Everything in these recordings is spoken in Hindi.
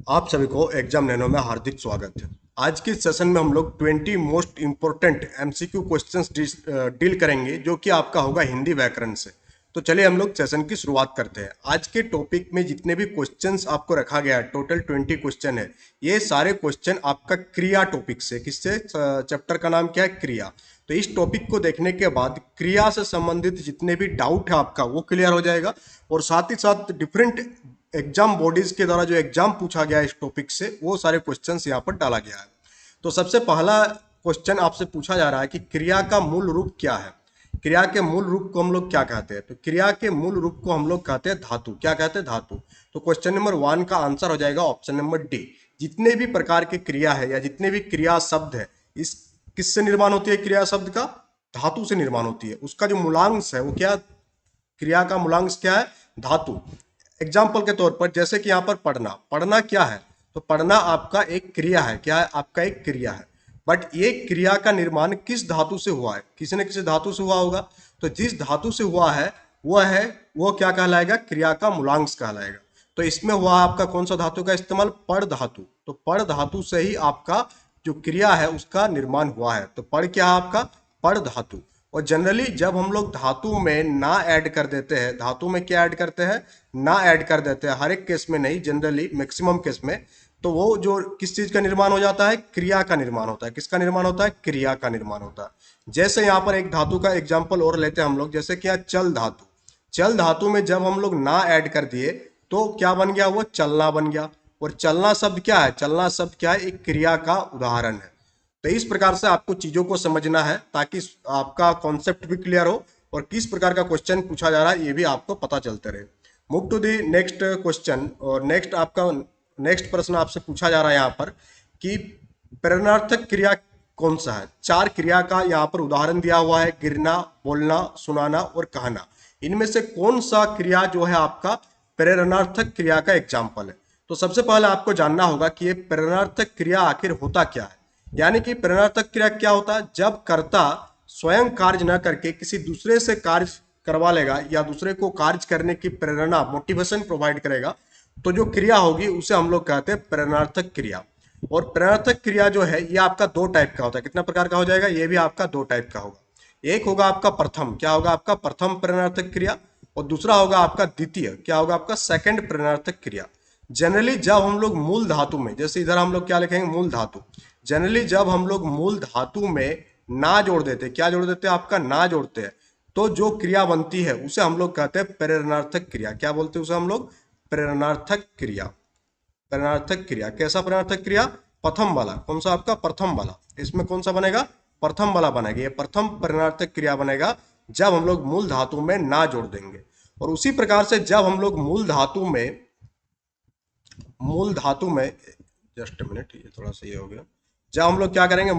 आप सभी को एग्जाम नैनो में हार्दिक स्वागत है। आज के सेशन में हम लोग 20 most important MCQ questions deal करेंगे जो कि आपका होगा हिंदी व्याकरण से। तो चलिए हम लोग सेशन की शुरुआत करते हैं। आज के टॉपिक में जितने भी क्वेश्चंस आपको रखा गया है, टोटल 20 क्वेश्चन है। ये सारे क्वेश्चन आपका क्रिया टॉपिक से, किससे? चैप्टर का नाम क्या है? क्रिया। तो इस टॉपिक को देखने के बाद क्रिया से संबंधित जितने भी डाउट है आपका वो क्लियर हो जाएगा, और साथ ही साथ डिफरेंट एग्जाम बॉडीज के द्वारा जो एग्जाम पूछा गया है इस टॉपिक से, वो सारे क्वेश्चंस यहाँ पर डाला गया है। तो सबसे पहला क्वेश्चन आपसे पूछा जा रहा है कि क्रिया का मूल रूप क्या है। क्रिया के मूल रूप को हम लोग क्या कहते हैं? तो क्रिया के मूल रूप को हम लोग कहते हैं धातु। क्या कहते हैं? धातु। तो क्वेश्चन नंबर 1 का आंसर हो जाएगा ऑप्शन नंबर डी। जितने भी प्रकार के क्रिया है या जितने भी क्रिया शब्द है, इस किससे निर्माण होती है? क्रिया शब्द का धातु से निर्माण होती है। उसका जो मूलांश है वो क्या? क्रिया का मूलांश क्या है? धातु। एग्जाम्पल के तौर पर जैसे कि यहाँ पर पढ़ना, पढ़ना क्या है? तो पढ़ना आपका एक क्रिया है। क्या है? आपका एक क्रिया है। बट ये क्रिया का निर्माण किस धातु से हुआ है? किसी न किसी धातु से हुआ होगा। तो जिस धातु से हुआ है वो क्या कहलाएगा? क्रिया का मूलांश कहलाएगा। तो इसमें हुआ आपका कौन सा धातु का इस्तेमाल? पड़ धातु। तो पड़ धातु से ही आपका जो क्रिया है उसका निर्माण हुआ है। तो पड़ क्या है आपका? पड़ धातु। और जनरली जब हम लोग धातु में ना ऐड कर देते हैं, धातु में क्या ऐड करते हैं? ना ऐड कर देते हैं। हर एक केस में नहीं, जनरली मैक्सिमम केस में। तो वो जो किस चीज का निर्माण हो जाता है? क्रिया का निर्माण होता है। किसका निर्माण होता है? क्रिया का निर्माण होता है। जैसे यहाँ पर एक धातु का एग्जाम्पल और लेते हैं हम लोग, जैसे कि यहाँ चल धातु। चल धातु में जब हम लोग ना ऐड कर दिए तो क्या बन गया? वो चलना बन गया। और चलना शब्द क्या है? चलना शब्द क्या है? एक क्रिया का उदाहरण है। तो इस प्रकार से आपको चीजों को समझना है ताकि आपका कॉन्सेप्ट भी क्लियर हो और किस प्रकार का क्वेश्चन पूछा जा रहा है ये भी आपको पता चलते रहे। Move to the next question. और नेक्स्ट प्रश्न आपसे पूछा जा रहा है यहाँ पर कि प्रेरणार्थक क्रिया कौन सा है? 4 क्रिया का यहाँ पर उदाहरण दिया हुआ है, गिरना, बोलना, सुनाना और कहना। इनमें से कौन सा क्रिया जो है आपका प्रेरणार्थक क्रिया का एग्जाम्पल है? तो सबसे पहले आपको जानना होगा कि ये प्रेरणार्थक क्रिया आखिर होता क्या है। यानी कि प्रेरणार्थक क्रिया क्या होता है? जब कर्ता स्वयं कार्य न करके किसी दूसरे से कार्य करवा लेगा या दूसरे को कार्य करने की प्रेरणा, मोटिवेशन प्रोवाइड करेगा, तो जो क्रिया होगी उसे हम लोग कहते हैं प्रेरणार्थक क्रिया। और प्रेरणार्थक क्रिया जो है ये आपका 2 टाइप का होता है। कितना प्रकार का हो जाएगा? ये भी आपका 2 टाइप का होगा। एक होगा आपका प्रथम। क्या होगा आपका? प्रथम प्रेरणार्थक क्रिया। और दूसरा होगा आपका द्वितीय। क्या होगा आपका? सेकंड प्रेरणार्थक क्रिया। जनरली जब हम लोग मूल धातु में, जैसे इधर हम लोग क्या लिखेंगे? मूल धातु। जनरली जब हम लोग मूल धातु में ना जोड़ देते, क्या जोड़ देते हैं? आपका ना जोड़ते हैं, तो जो क्रिया बनती है उसे हम लोग कहते हैं प्रेरणार्थक क्रिया। क्या बोलते हैं उसे हम लोग? प्रेरणार्थक क्रिया। प्रेरणार्थक क्रिया। कैसा प्रेरणार्थक क्रिया? प्रथम वाला। कौन सा आपका? प्रथम वाला। इसमें कौन सा बनेगा? प्रथम वाला बनेगा। ये प्रथम प्रेरणार्थक क्रिया बनेगा जब हम लोग मूल धातु में ना जोड़ देंगे। और उसी प्रकार से जब हम लोग मूल धातु में जस्ट मिनट, ये थोड़ा सा ये हो गया। जब हम लोग क्या करेंगे?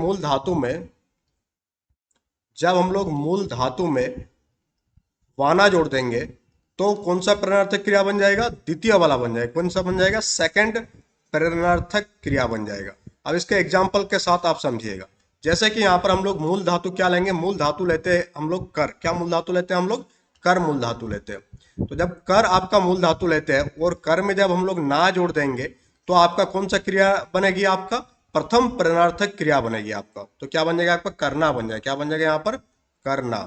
जब हम लोग मूल धातु में वाना जोड़ देंगे तो कौन सा प्रेरणार्थक क्रिया बन जाएगा? द्वितीय वाला बन जाएगा। कौन सा बन जाएगा? सेकंड प्रेरणार्थक क्रिया बन जाएगा। अब इसके एग्जाम्पल के साथ आप समझिएगा। जैसे कि यहाँ पर हम लोग मूल धातु क्या लेंगे? मूल धातु लेते हैं हम लोग कर। क्या मूल धातु लेते हैं हम लोग? कर मूल धातु लेते हैं। तो जब कर आपका मूल धातु लेते हैं और कर में जब हम लोग ना जोड़ देंगे तो आपका कौन सा क्रिया बनेगी? आपका प्रथम प्रेरणार्थक क्रिया बनेगी आपका। तो क्या बन जाएगा? आपका करना बन जाएगा। क्या बन जाएगा यहाँ पर? करना।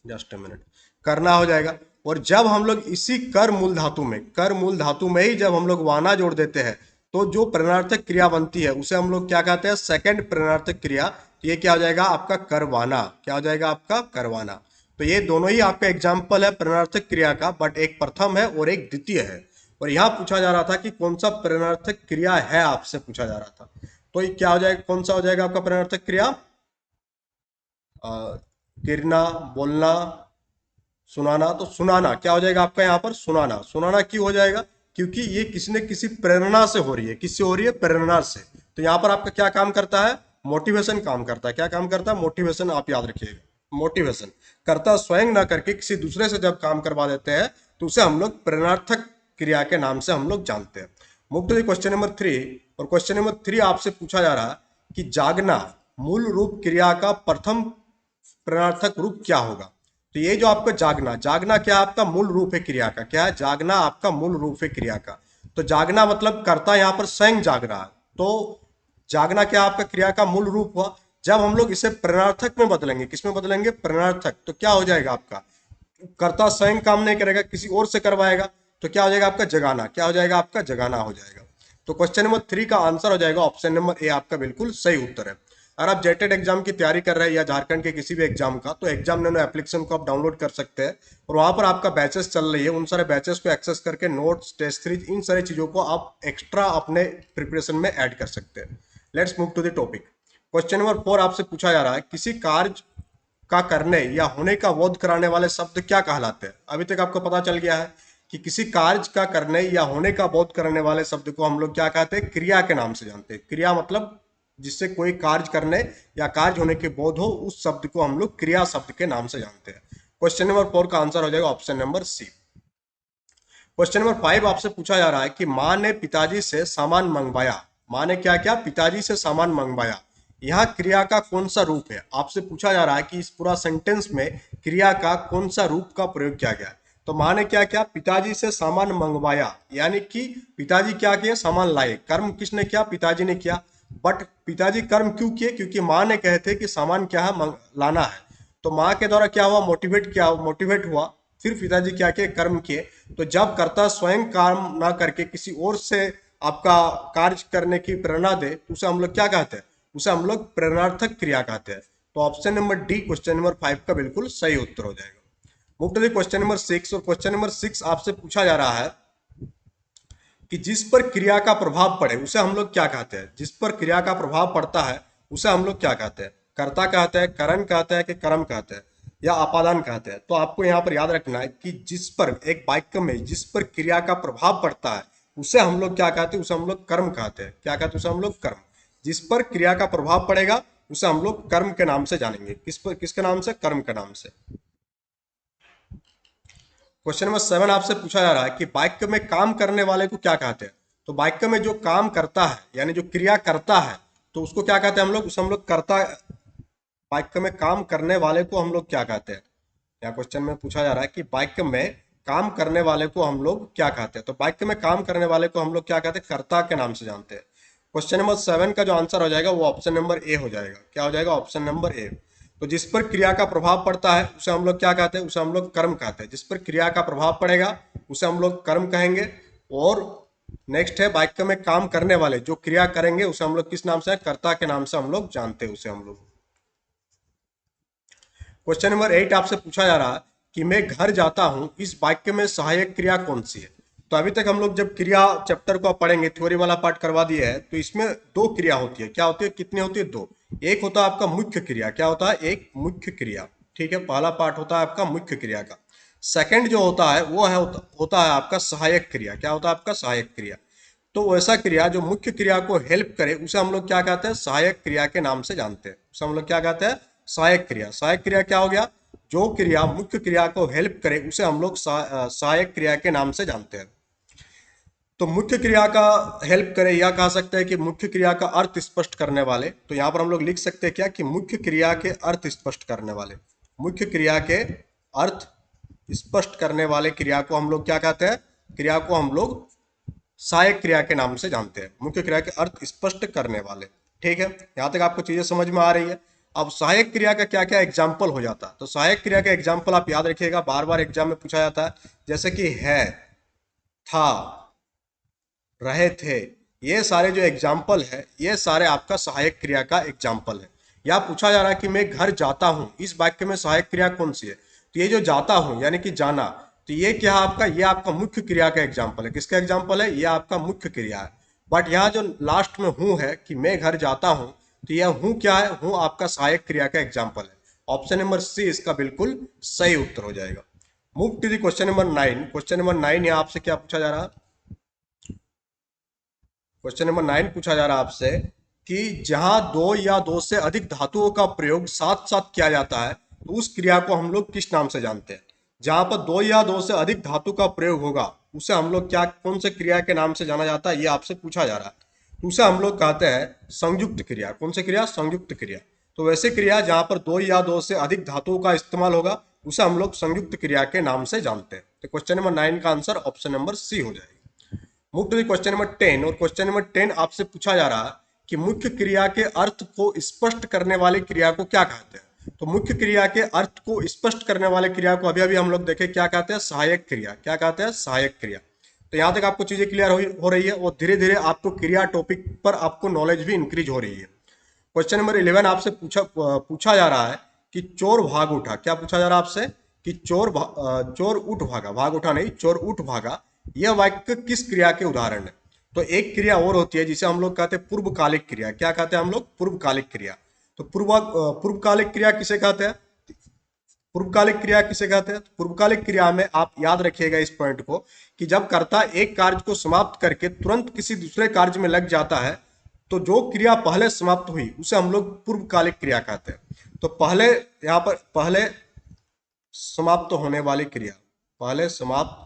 जस्ट अ मिनट, करना हो जाएगा। और जब हम लोग इसी कर मूल धातु में ही जब हम लोग वाना जोड़ देते हैं तो जो प्रेरणार्थक क्रिया बनती है उसे हम लोग क्या कहते हैं? सेकंड प्रेरणार्थक क्रिया। तो ये क्या हो जाएगा? आपका करवाना। क्या हो जाएगा? आपका करवाना। तो ये दोनों ही आपका एग्जाम्पल है प्रेरणार्थक क्रिया का, बट एक प्रथम है और एक द्वितीय है। और यहाँ पूछा जा रहा था कि कौन सा प्रेरणार्थक क्रिया है, आपसे पूछा जा रहा था। तो ये क्या हो जाएगा? कौन सा हो जाएगा आपका प्रेरणार्थक क्रिया? गिरना, बोलना, सुनाना। तो सुनाना क्या हो जाएगा आपका? यहाँ पर सुनाना। सुनाना क्यों हो जाएगा? क्योंकि ये किसी न किसी प्रेरणा से हो रही है। किससे हो रही है? प्रेरणा से। तो यहाँ पर आपका क्या काम करता है? मोटिवेशन काम करता है। क्या काम करता है? मोटिवेशन। आप याद रखिएगा, मोटिवेशन करता स्वयं ना करके किसी दूसरे से जब काम करवा देते हैं तो उसे हम लोग प्रेरणार्थक क्रिया के नाम से हम लोग जानते हैं। Move to question number 3। और क्वेश्चन नंबर 3 आपसे पूछा जा रहा है कि जागना मूल रूप क्रिया का प्रथम प्रेरणार्थक रूप क्या होगा? तो ये जो आपका जागना, जागना क्या आपका मूल रूप है क्रिया का? क्या है? जागना आपका मूल रूप है क्रिया का। तो जागना मतलब कर्ता यहाँ पर स्वयं जाग रहा है। तो जागना क्या आपका क्रिया का मूल रूप हुआ। जब हम लोग इसे प्रणार्थक में बदलेंगे, किसमें बदलेंगे, प्रणार्थक, तो क्या हो जाएगा आपका, कर्ता स्वयं काम नहीं करेगा, किसी और से करवाएगा, तो क्या हो जाएगा आपका जगाना, क्या हो जाएगा आपका जगाना हो जाएगा। तो क्वेश्चन नंबर 3 का आंसर हो जाएगा ऑप्शन नंबर ए, आपका बिल्कुल सही उत्तर है। अगर आप जेटेड एग्जाम की तैयारी कर रहे हैं या झारखंड के किसी भी एग्जाम का, तो एग्जाम नैनो एप्लीकेशन को आप डाउनलोड कर सकते हैं और वहां पर आपका बैचेस चल रही है, उन सारे बैचेस को एक्सेस करके नोट्स, टेस्ट सीरीज, इन सारी चीजों को आप एक्स्ट्रा अपने प्रिपरेशन में ऐड कर सकते हैं। Let's move to the topic. Question number 4 आपसे पूछा जा रहा है, किसी कार्य का करने या होने का बोध कराने वाले शब्द क्या कहलाते हैं। अभी तक आपको पता चल गया है कि किसी कार्य का करने या होने का बोध कराने वाले शब्द को हम लोग क्या कहते हैं, क्रिया के नाम से जानते हैं। क्रिया मतलब जिससे कोई कार्य करने या कार्य होने के बोध हो, उस शब्द को हम लोग क्रिया शब्द के नाम से जानते हैं। क्वेश्चन नंबर 4 का आंसर हो जाएगा option number C. Question number 5 आपसे पूछा जा रहा है कि माँ ने पिताजी से सामान मंगवाया। माँ ने क्या किया, पिताजी से सामान मंगवाया। यहाँ क्रिया का कौन सा रूप है, आपसे पूछा जा रहा है कि इस पूरा सेंटेंस में क्रिया का कौन सा रूप का प्रयोग किया गया है। तो माँ ने क्या किया, पिताजी से सामान मंगवाया, यानी कि पिताजी क्या किए, सामान लाए। कर्म किसने किया, पिताजी ने किया। बट पिताजी कर्म क्यों किए, क्योंकि माँ ने कहे थे कि सामान क्या है, लाना है। तो माँ के द्वारा क्या हुआ, मोटिवेट हुआ, फिर पिताजी क्या किए, कर्म किए। तो जब कर्ता स्वयं काम ना करके किसी और से आपका कार्य करने की प्रेरणा दे, तो उसे हम लोग क्या कहते हैं, उसे हम लोग प्रेरणार्थक क्रिया कहते हैं। तो option number D, question number 5 का बिल्कुल सही उत्तर हो जाएगा। Move to the question number 6। और क्वेश्चन नंबर 6 आपसे पूछा जा रहा है कि जिस पर क्रिया का प्रभाव पड़े उसे हम लोग क्या कहते हैं। जिस पर क्रिया का प्रभाव पड़ता है उसे हम लोग क्या कहते हैं, कर्ता कहते हैं, करण कहते हैं कि कर्म कहते हैं या अपादान कहते हैं। तो आपको यहाँ पर याद रखना है कि जिस पर, एक वाक्य में जिस पर क्रिया का प्रभाव पड़ता है उसे हम लोग क्या कहते हैं, उसे हम लोग कर्म कहते हैं। क्या कहते हैं, उसे हम लोग कर्म। जिस पर क्रिया का प्रभाव पड़ेगा उसे हम लोग कर्म के नाम से जानेंगे। किस पर, किसके नाम से, कर्म के नाम से। क्वेश्चन नंबर 7 आपसे पूछा जा रहा है कि वाक्य में काम करने वाले को क्या कहते हैं। तो वाक्य में जो काम करता है, यानी जो क्रिया करता है, तो उसको क्या कहते हैं हम लोग, उसे हम लोग कर्ता। वाक्य में काम करने वाले को हम लोग क्या कहते हैं। यहाँ क्वेश्चन में पूछा जा रहा है कि वाक्य में काम करने वाले को हम लोग क्या कहते हैं। तो वाक्य में काम करने वाले को हम लोग क्या कहते हैं, कर्ता के नाम से जानते हैं। क्वेश्चन नंबर 7 का जो आंसर हो जाएगा वो ऑप्शन नंबर ए हो जाएगा। क्या हो जाएगा, ऑप्शन नंबर ए। तो जिस पर क्रिया का प्रभाव पड़ता है उसे हम लोग क्या कहते हैं, उसे हम लोग कर्म कहते हैं। जिस पर क्रिया का प्रभाव पड़ेगा उसे हम लोग कर्म कहेंगे। और नेक्स्ट है वाक्य में काम करने वाले, जो क्रिया करेंगे उसे हम लोग किस नाम से, कर्ता के नाम से हम लोग जानते हैं उसे हम लोग। क्वेश्चन नंबर 8 आपसे पूछा जा रहा है कि मैं घर जाता हूं, इस वाक्य में सहायक क्रिया कौन सी है। तो अभी तक हम लोग जब क्रिया चैप्टर को पढ़ेंगे, थ्योरी वाला पार्ट करवा दिया है, तो इसमें दो क्रिया होती है। क्या होती है, कितनी होती है, दो। एक होता है आपका मुख्य क्रिया, क्या होता है, एक मुख्य क्रिया। ठीक है, पहला पार्ट होता है आपका मुख्य क्रिया का। सेकंड जो होता है वो होता है आपका सहायक क्रिया। क्या होता है आपका, सहायक क्रिया। तो वैसा क्रिया जो मुख्य क्रिया को हेल्प करे उसे हम लोग क्या कहते हैं, सहायक क्रिया के नाम से जानते हैं। उसे हम लोग क्या कहते हैं, सहायक क्रिया। सहायक क्रिया क्या हो गया, जो क्रिया मुख्य क्रिया को हेल्प करे उसे हम लोग सहायक क्रिया के नाम से जानते हैं। तो मुख्य क्रिया का हेल्प करे या कह सकते हैं कि मुख्य क्रिया का अर्थ स्पष्ट करने वाले। तो यहाँ पर हम लोग लिख सकते हैं क्या, कि मुख्य क्रिया के अर्थ स्पष्ट करने वाले। मुख्य क्रिया के अर्थ स्पष्ट करने वाले क्रिया को हम लोग क्या कहते हैं, क्रिया को हम लोग सहायक क्रिया के नाम से जानते हैं। मुख्य क्रिया के अर्थ स्पष्ट करने वाले। ठीक है, यहाँ तक आपको चीजें समझ में आ रही है। अब सहायक क्रिया का क्या क्या एग्जाम्पल हो जाता है। तो सहायक क्रिया का एग्जाम्पल आप याद रखिएगा, बार बार एग्जाम में पूछा जाता है। जैसे कि है, था, रहे थे, ये सारे जो एग्जाम्पल है, ये सारे आपका सहायक क्रिया का एग्जाम्पल है। या पूछा जा रहा है कि मैं घर जाता हूं, इस वाक्य में सहायक क्रिया कौन सी है। तो ये जो जाता हूं यानी कि जाना, तो ये क्या है आपका, ये आपका मुख्य क्रिया का एग्जाम्पल है। किसका एग्जाम्पल है, ये आपका मुख्य क्रिया है। बट यहाँ जो लास्ट में हूं है, कि मैं घर जाता हूं, तो यह हूं क्या है, हूं आपका सहायक क्रिया का एग्जाम्पल है। ऑप्शन नंबर सी इसका बिल्कुल सही उत्तर हो जाएगा। Move to the question number 9। Question number 9 यहाँ आपसे क्या पूछा जा रहा है, क्वेश्चन नंबर 9 पूछा जा रहा है आपसे कि जहां दो या दो से अधिक धातुओं का प्रयोग साथ साथ किया जाता है, तो उस क्रिया को हम लोग किस नाम से जानते हैं। जहां पर दो या दो से अधिक धातु का प्रयोग होगा उसे हम लोग क्या, कौन से क्रिया के नाम से जाना जाता है, ये आपसे पूछा जा रहा है। तो उसे हम लोग कहते हैं संयुक्त क्रिया। कौन सी क्रिया, संयुक्त क्रिया। तो वैसे क्रिया जहां पर दो या दो से अधिक धातुओं का इस्तेमाल होगा उसे हम लोग संयुक्त क्रिया के नाम से जानते हैं। तो क्वेश्चन नंबर 9 का आंसर ऑप्शन नंबर सी हो जाएगा। Move to the question number 10, और क्वेश्चन नंबर 10 आपसे पूछा जा रहा है कि मुख्य क्रिया के अर्थ को स्पष्ट करने वाली क्रिया को क्या कहते हैं। तो मुख्य क्रिया के अर्थ को स्पष्ट करने वाले क्रिया को अभी अभी हम लोग देखे क्या कहते हैं, सहायक क्रिया। क्या कहते हैं, सहायक क्रिया। तो यहाँ तक आपको चीजें क्लियर हो रही है, और धीरे धीरे आपको क्रिया टॉपिक पर आपको नॉलेज भी इंक्रीज हो रही है। क्वेश्चन नंबर 11 आपसे पूछा जा रहा है कि चोर भाग उठा। क्या पूछा जा रहा है आपसे कि चोर उठ भागा, भाग उठा नहीं, चोर उठ भागा, यह वाक्य किस क्रिया के उदाहरण है। तो एक क्रिया और होती है जिसे हम लोग कहते हैं पूर्वकालिक क्रिया। क्या कहते हैं हम लोग, पूर्वकालिक क्रिया। तो पूर्वकालिक क्रिया किसे कहते हैं, पूर्वकालिक क्रिया किसे कहते हैं। पूर्वकालिक क्रिया में आप याद रखिएगा इस पॉइंट को कि जब कर्ता एक कार्य को समाप्त करके तुरंत किसी दूसरे कार्य में लग जाता है, तो जो क्रिया पहले समाप्त हुई उसे हम लोग पूर्वकालिक क्रिया कहते हैं। तो पहले यहाँ पर पहले समाप्त होने वाली क्रिया, पहले समाप्त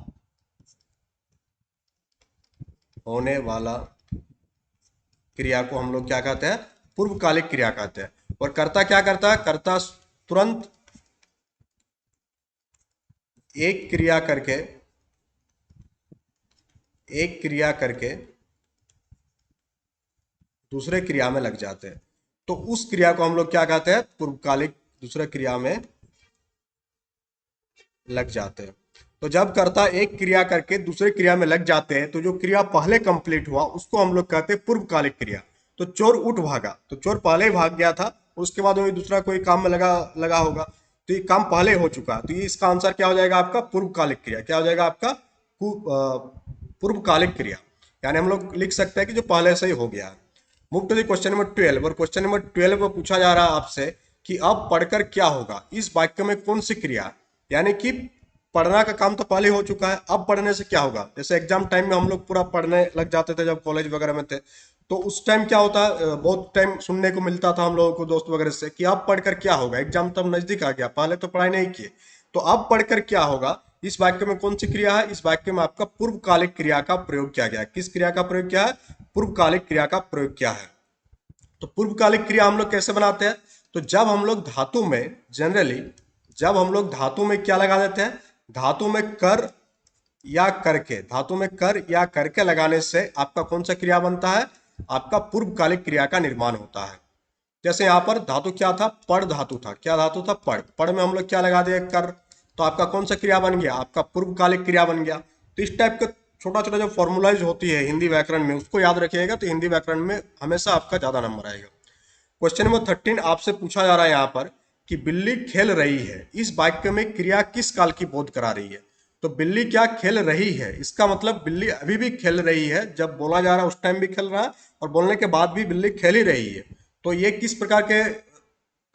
होने वाला क्रिया को हम लोग क्या कहते हैं, पूर्वकालिक क्रिया कहते हैं। और कर्ता क्या करता है, कर्ता तुरंत एक क्रिया करके दूसरे क्रिया में लग जाते हैं। तो उस क्रिया को हम लोग क्या कहते हैं, पूर्वकालिक, दूसरे क्रिया में लग जाते हैं। तो जब कर्ता एक क्रिया करके दूसरे क्रिया में लग जाते हैं, तो जो क्रिया पहले कंप्लीट हुआ उसको हम लोग कहते हैं पूर्वकालिक क्रिया। तो चोर उठ भागा, तो चोर पहले ही भाग गया था, उसके बाद वही दूसरा कोई काम में लगा होगा, तो ये काम पहले हो चुका है। तो ये इसका आंसर क्या हो जाएगा आपका, पूर्वकालिक क्रिया। क्या हो जाएगा आपका, पूर्वकालिक क्रिया। यानी हम लोग लिख सकते हैं कि जो पहले से ही हो गया है। Move to the question number 12, और क्वेश्चन नंबर 12 में पूछा जा रहा है आपसे कि अब पढ़कर क्या होगा। इस वाक्य में कौन सी क्रिया, यानी कि पढ़ना का काम तो पहले हो चुका है, अब पढ़ने से क्या होगा। जैसे एग्जाम टाइम में हम लोग पूरा पढ़ने लग जाते थे जब कॉलेज वगैरह में थे, तो उस टाइम क्या होता है, बहुत टाइम सुनने को मिलता था हम लोगों को दोस्त वगैरह से कि अब पढ़कर क्या होगा, एग्जाम तब नजदीक आ गया, पहले तो पढ़ाई नहीं किए, तो अब पढ़कर क्या होगा। इस वाक्य में कौन सी क्रिया है, इस वाक्य में आपका पूर्वकालिक क्रिया का प्रयोग किया गया है। किस क्रिया का प्रयोग किया है, पूर्वकालिक क्रिया का प्रयोग किया है। तो पूर्वकालिक क्रिया हम लोग कैसे बनाते हैं, तो जब हम लोग धातु में जनरली, जब हम लोग धातु में क्या लगा देते हैं, धातु में कर या करके, धातु में कर या करके लगाने से आपका कौन सा क्रिया बनता है, आपका पूर्वकालिक क्रिया का निर्माण होता है। जैसे यहाँ पर धातु क्या था, पड़ धातु था। क्या धातु था, पड़। पड़ में हम लोग क्या लगा दिए, कर, तो आपका कौन सा क्रिया बन गया, आपका पूर्वकालिक क्रिया बन गया। तो इस टाइप का छोटा छोटा जो फॉर्मुलाइज होती है हिंदी व्याकरण में, उसको याद रखिएगा, तो हिंदी व्याकरण में हमेशा आपका ज्यादा नंबर आएगा। क्वेश्चन नंबर 13 आपसे पूछा जा रहा है यहाँ पर कि बिल्ली खेल रही है, इस वाक्य में क्रिया किस काल की बोध करा रही है। तो बिल्ली क्या खेल रही है, इसका मतलब बिल्ली अभी भी खेल रही है, जब बोला जा रहा है उस टाइम भी खेल रहा है, और बोलने के बाद भी बिल्ली खेल ही रही है। तो ये किस प्रकार के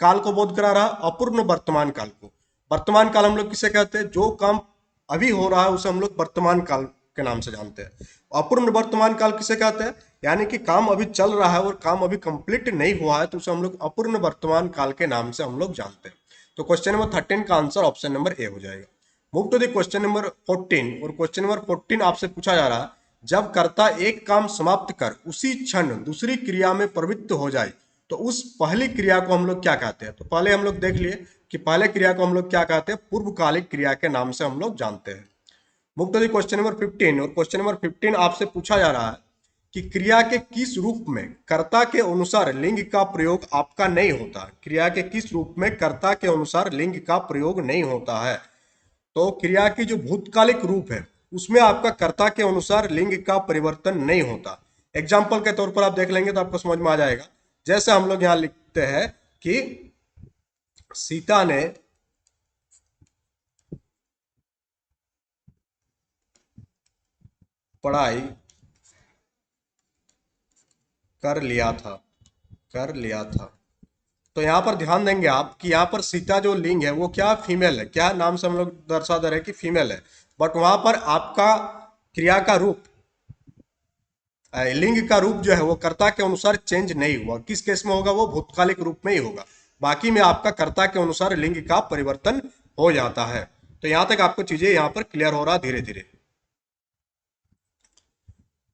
काल को बोध करा रहा, अपूर्ण वर्तमान काल को। वर्तमान काल हम लोग किसे कहते हैं, जो काम अभी हो रहा है उसे हम लोग वर्तमान काल के नाम से जानते हैं। अपूर्ण वर्तमान काल किसे कहते हैं, यानी कि काम अभी चल रहा है और काम अभी कंप्लीट नहीं हुआ है, तो उसे हम लोग अपूर्ण वर्तमान काल के नाम से हम लोग जानते हैं। तो क्वेश्चन नंबर 13 का आंसर ऑप्शन नंबर ए हो जाएगा। Move to the question number 14, और क्वेश्चन नंबर 14 आपसे पूछा जा रहा है जब कर्ता एक काम समाप्त कर उसी क्षण दूसरी क्रिया में प्रवृत्त हो जाए, तो उस पहली क्रिया को हम लोग क्या कहते हैं। तो पहले हम लोग देख लिए कि पहले क्रिया को हम लोग क्या कहते हैं, पूर्वकालिक क्रिया के नाम से हम लोग जानते हैं। Move to the question number 15, और क्वेश्चन नंबर 15 आपसे पूछा जा रहा है कि क्रिया के किस रूप में कर्ता के अनुसार लिंग का प्रयोग आपका नहीं होता। क्रिया के किस रूप में कर्ता के अनुसार लिंग का प्रयोग नहीं होता है। तो क्रिया की जो भूतकालिक रूप है उसमें आपका कर्ता के अनुसार लिंग का परिवर्तन नहीं होता। एग्जाम्पल के तौर पर आप देख लेंगे तो आपको समझ में आ जाएगा। जैसे हम लोग यहां लिखते हैं कि सीता ने पढ़ाई कर लिया था, कर लिया था। तो यहाँ पर ध्यान देंगे आप कि यहाँ पर सीता जो लिंग है वो क्या, फीमेल है। क्या नाम से हम लोग दर्शा दे रहे हैं कि फीमेल है, बट वहां पर आपका क्रिया का रूप, लिंग का रूप जो है वो कर्ता के अनुसार चेंज नहीं हुआ। किस केस में होगा, वो भूतकालिक रूप में ही होगा। बाकी में आपका कर्ता के अनुसार लिंग का परिवर्तन हो जाता है। तो यहां तक आपको चीजें यहाँ पर क्लियर हो रहा धीरे धीरे।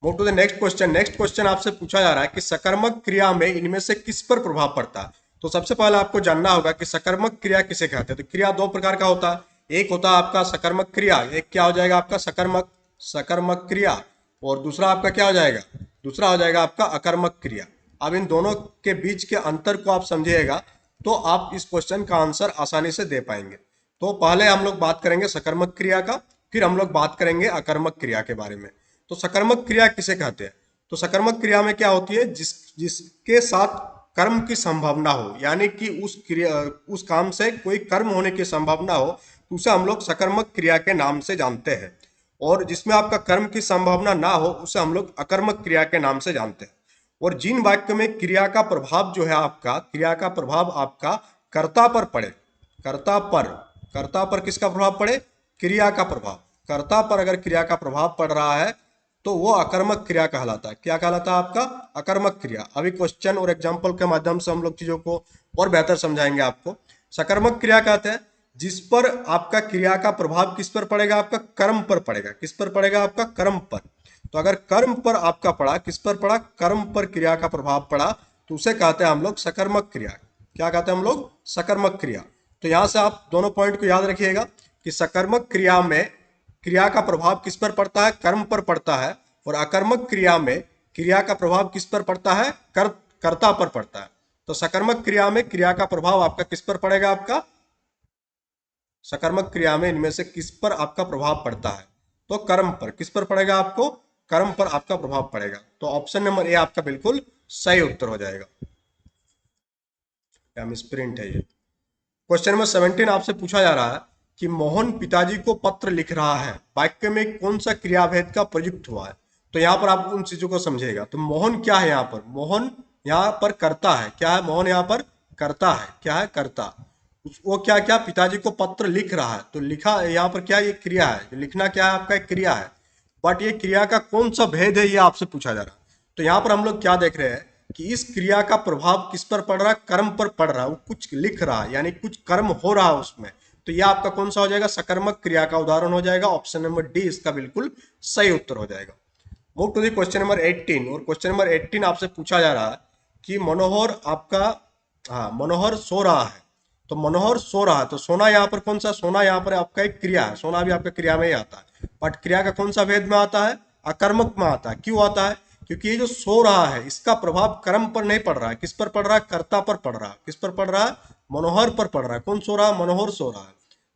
Move to the next question. Next question आपसे पूछा जा रहा है कि सकर्मक क्रिया में इनमें से किस पर प्रभाव पड़ता है। तो सबसे पहले आपको जानना होगा कि सकर्मक क्रिया किसे कहते हैं। तो क्रिया दो प्रकार का होता है, एक होता है आपका सकर्मक क्रिया, एक क्या हो जाएगा आपका सकर्मक, सकर्मक क्रिया, और दूसरा आपका क्या हो जाएगा, दूसरा हो जाएगा आपका अकर्मक क्रिया। अब इन दोनों के बीच के अंतर को आप समझिएगा तो आप इस क्वेश्चन का आंसर आसानी से दे पाएंगे। तो पहले हम लोग बात करेंगे सकर्मक क्रिया का, फिर हम लोग बात करेंगे अकर्मक क्रिया के बारे में। तो सकर्मक क्रिया किसे कहते हैं? तो सकर्मक क्रिया में क्या होती है, जिसके साथ कर्म की संभावना हो, यानी कि उस काम से कोई कर्म होने की संभावना हो, तो उसे हम लोग सकर्मक क्रिया के नाम से जानते हैं। और जिसमें आपका कर्म की संभावना ना हो उसे हम लोग अकर्मक क्रिया के नाम से जानते हैं। और जिन वाक्य में क्रिया का प्रभाव जो है आपका, क्रिया का प्रभाव आपका कर्ता पर पड़े, कर्ता पर किसका प्रभाव पड़े, क्रिया का प्रभाव, कर्ता पर अगर क्रिया का प्रभाव पड़ रहा है तो वो अकर्मक क्रिया कहलाता है। क्या कहलाता है आपका, अकर्मक क्रिया। अभी क्वेश्चन और एग्जाम्पल के माध्यम से हम लोग चीजों को और बेहतर समझाएंगे आपको। सकर्मक क्रिया कहते हैं जिस पर आपका क्रिया का प्रभाव किस पर पड़ेगा, आपका कर्म पर पड़ेगा। किस पर पड़ेगा, आपका कर्म पर। तो अगर कर्म पर आपका पड़ा, किस पर पड़ा, कर्म पर क्रिया का प्रभाव पड़ा, तो उसे कहते हैं हम लोग सकर्मक क्रिया। क्या कहते हैं हम लोग, सकर्मक क्रिया। तो यहां से आप दोनों पॉइंट को याद रखिएगा कि सकर्मक क्रिया में क्रिया का प्रभाव किस पर पड़ता है, कर्म पर पड़ता है। और अकर्मक क्रिया में क्रिया का प्रभाव किस पर पड़ता है, कर्ता पर पड़ता है। तो सकर्मक क्रिया में क्रिया का प्रभाव आपका किस पर पड़ेगा, आपका सकर्मक क्रिया में इनमें से किस पर आपका प्रभाव पड़ता है, तो कर्म पर। किस पर पड़ेगा, आपको कर्म पर आपका प्रभाव पड़ेगा। तो ऑप्शन नंबर ए आपका बिल्कुल सही उत्तर हो जाएगा। क्या मिसप्रिंट है ये। क्वेश्चन नंबर 17 आपसे पूछा जा रहा है कि मोहन पिताजी को पत्र लिख रहा है, वाक्य में कौन सा क्रियाभेद का प्रयुक्त हुआ है। तो यहाँ पर आप उन चीजों को समझेगा। तो मोहन क्या है यहाँ पर, मोहन यहाँ पर करता है। क्या है, मोहन यहाँ पर करता है। क्या है, करता। वो क्या क्या पिताजी को पत्र लिख रहा है, तो लिखा यहाँ पर क्या, ये क्रिया है। लिखना क्या है, आपका एक क्रिया है। बट ये क्रिया का कौन सा भेद है, ये आपसे पूछा जा रहा है। तो यहाँ पर हम लोग क्या देख रहे हैं कि इस क्रिया का प्रभाव किस पर पड़ रहा है, कर्म पर पड़ रहा है। वो कुछ लिख रहा है, यानी कुछ कर्म हो रहा है उसमें। तो यह आपका कौन सा हो जाएगा, सकर्मक क्रिया का उदाहरण हो जाएगा। ऑप्शन नंबर डी इसका बिल्कुल सही उत्तर हो जाएगा। Move to the question number 18। और क्वेश्चन नंबर 18 आपसे पूछा जा रहा है कि मनोहर आपका, हाँ, मनोहर सो रहा है। तो मनोहर सो रहा है, तो सोना यहाँ पर कौन सा, सोना यहाँ पर आपका एक क्रिया है। सोना भी आपका क्रिया में ही आता है, बट क्रिया का कौन सा भेद में आता है, अकर्मक में आता है। क्यों आता है, क्योंकि ये जो सो रहा है इसका प्रभाव कर्म पर नहीं पड़ रहा है। किस पर पड़ रहा है, कर्ता पर पड़ रहा है। किस पर पड़ रहा है, मनोहर पर पड़ रहा है। कौन सो रहा है, मनोहर सो रहा है।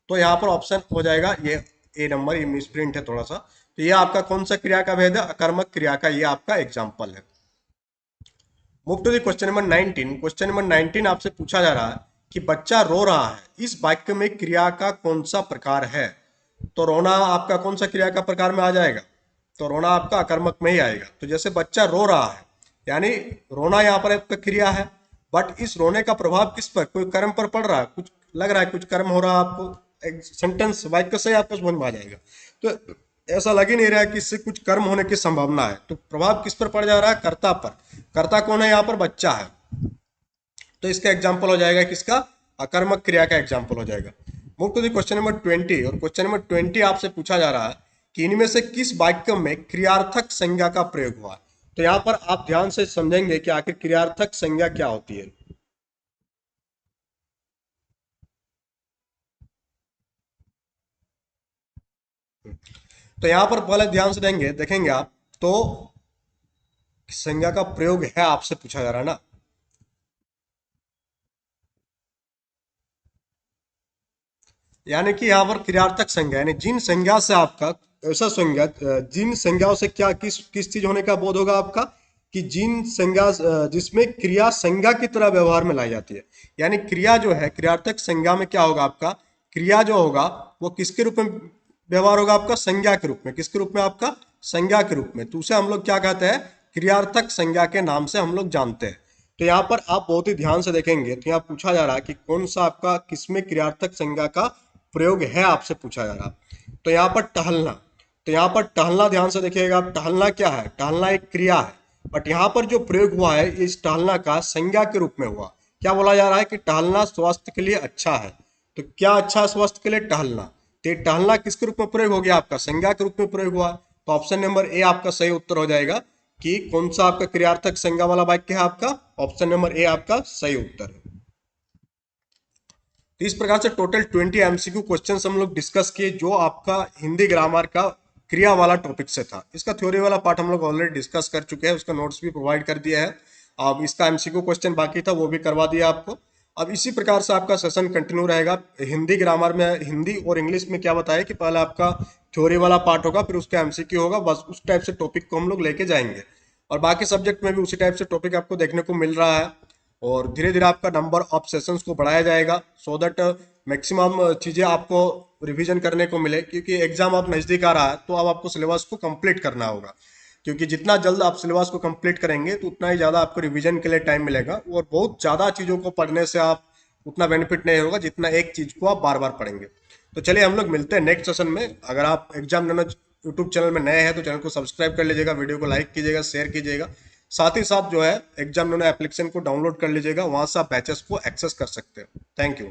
तो यहाँ पर ऑप्शन हो जाएगा ये ए नंबर। ये मिसप्रिंट है थोड़ा सा। तो ये आपका कौन सा क्रिया का भेद है, अकर्मक क्रिया का। ये आपका एग्जाम्पल है। Move to the question number 19। Question number 19 आपसे पूछा जा रहा है कि बच्चा रो रहा है, इस वाक्य में क्रिया का कौन सा प्रकार है। तो रोना आपका कौन सा क्रिया का प्रकार में आ जाएगा, तो रोना आपका अकर्मक में ही आएगा। तो जैसे बच्चा रो रहा है, यानी रोना यहाँ पर आपका क्रिया है, बट इस रोने का प्रभाव किस पर, कोई कर्म पर पड़ रहा है। कुछ लग रहा है, कुछ कर्म हो रहा है आपको। एक सेंटेंस वाक्य से आपको समझ में आ जाएगा। तो ऐसा लग ही नहीं रहा है कि इससे कुछ कर्म होने की संभावना है। तो प्रभाव किस पर पड़ जा रहा है, कर्ता पर। कर्ता कौन है यहाँ पर, बच्चा है। तो इसका एग्जाम्पल हो जाएगा किसका, अकर्मक क्रिया का एग्जाम्पल हो जाएगा। Move to the question number 20। और क्वेश्चन नंबर 20 आपसे पूछा जा रहा है कि इनमें से किस वाक्य में क्रियार्थक संज्ञा का प्रयोग हुआ। तो यहाँ पर आप ध्यान से समझेंगे कि आखिर क्रियार्थक संज्ञा क्या होती है। तो यहाँ पर पहले ध्यान से देखेंगे आप, तो संज्ञा का प्रयोग है आपसे पूछा जा रहा है ना। यानी कि यहाँ पर क्रियार्थक संज्ञा, यानी जिन संज्ञा से आपका ऐसा संज्ञा, जिन संज्ञाओं से क्या किस किस चीज होने का बोध होगा आपका, कि जिन संज्ञा जिसमें क्रिया संज्ञा की तरह व्यवहार में लाई जाती है। यानी क्रिया जो है, क्रियार्थक संज्ञा में क्या होगा आपका, क्रिया जो होगा वो किसके रूप में व्यवहार होगा आपका, संज्ञा के रूप में। किसके रूप में, आपका संज्ञा के रूप में। तो उसे हम लोग क्या कहते हैं, क्रियार्थक संज्ञा के नाम से हम लोग जानते हैं। तो यहाँ पर आप बहुत ही ध्यान से देखेंगे तो यहाँ पूछा जा रहा है कि कौन सा आपका किसमें क्रियार्थक संज्ञा का प्रयोग है, आपसे पूछा जा रहा। तो यहाँ पर टहलना, तो यहाँ पर टहलना ध्यान से देखिएगा आप। टहलना क्या है, टहलना एक क्रिया है, बट यहाँ पर जो प्रयोग हुआ है इस टहलना का संज्ञा के रूप में हुआ। क्या बोला जा रहा है कि टहलना स्वास्थ्य के लिए अच्छा है। तो क्या अच्छा है स्वास्थ्य के लिए, टहलना। तो ये टहलना किसके रूप में प्रयोग हो गया, आपका संज्ञा के रूप में प्रयोग हुआ। तो ऑप्शन नंबर ए आपका सही उत्तर हो जाएगा कि कौन सा आपका क्रियार्थक संज्ञा वाला वाक्य है आपका। ऑप्शन नंबर ए आपका सही उत्तर है। तो इस प्रकार से टोटल 20 एमसीक्यू क्वेश्चन हम लोग डिस्कस किए, जो आपका हिंदी ग्रामर का क्रिया वाला टॉपिक से था। इसका थ्योरी वाला पार्ट हम लोग ऑलरेडी डिस्कस कर चुके हैं, उसका नोट्स भी प्रोवाइड कर दिया है। अब इसका एमसीक्यू क्वेश्चन बाकी था, वो भी करवा दिया आपको। अब इसी प्रकार से आपका सेशन कंटिन्यू रहेगा। हिंदी ग्रामर में, हिंदी और इंग्लिश में क्या बताया कि पहले आपका थ्योरी वाला पार्ट होगा, फिर उसका एमसीक्यू होगा, बस उस टाइप से टॉपिक को हम लोग लेके जाएंगे। और बाकी सब्जेक्ट में भी उसी टाइप से टॉपिक आपको देखने को मिल रहा है। और धीरे धीरे आपका नंबर ऑफ सेशंस को बढ़ाया जाएगा, सो दैट मैक्सिमम चीज़ें आपको रिवीजन करने को मिले, क्योंकि एग्जाम अब नज़दीक आ रहा है, तो अब आपको सिलेबस को कंप्लीट करना होगा। क्योंकि जितना जल्द आप सिलेबस को कंप्लीट करेंगे तो उतना ही ज़्यादा आपको रिवीजन के लिए टाइम मिलेगा, और बहुत ज़्यादा चीज़ों को पढ़ने से आप उतना बेनिफिट नहीं होगा जितना एक चीज़ को आप बार बार पढ़ेंगे। तो चलिए हम लोग मिलते हैं नेक्स्ट सेशन में। अगर आप एग्जाम नॉलेज यूट्यूब चैनल में नए हैं तो चैनल को सब्सक्राइब कर लीजिएगा, वीडियो को लाइक कीजिएगा, शेयर कीजिएगा। साथ ही साथ जो है एग्जाम नॉलेज एप्लीकेशन को डाउनलोड कर लीजिएगा, वहाँ से आप बैचेस को एक्सेस कर सकते हैं। Thank you.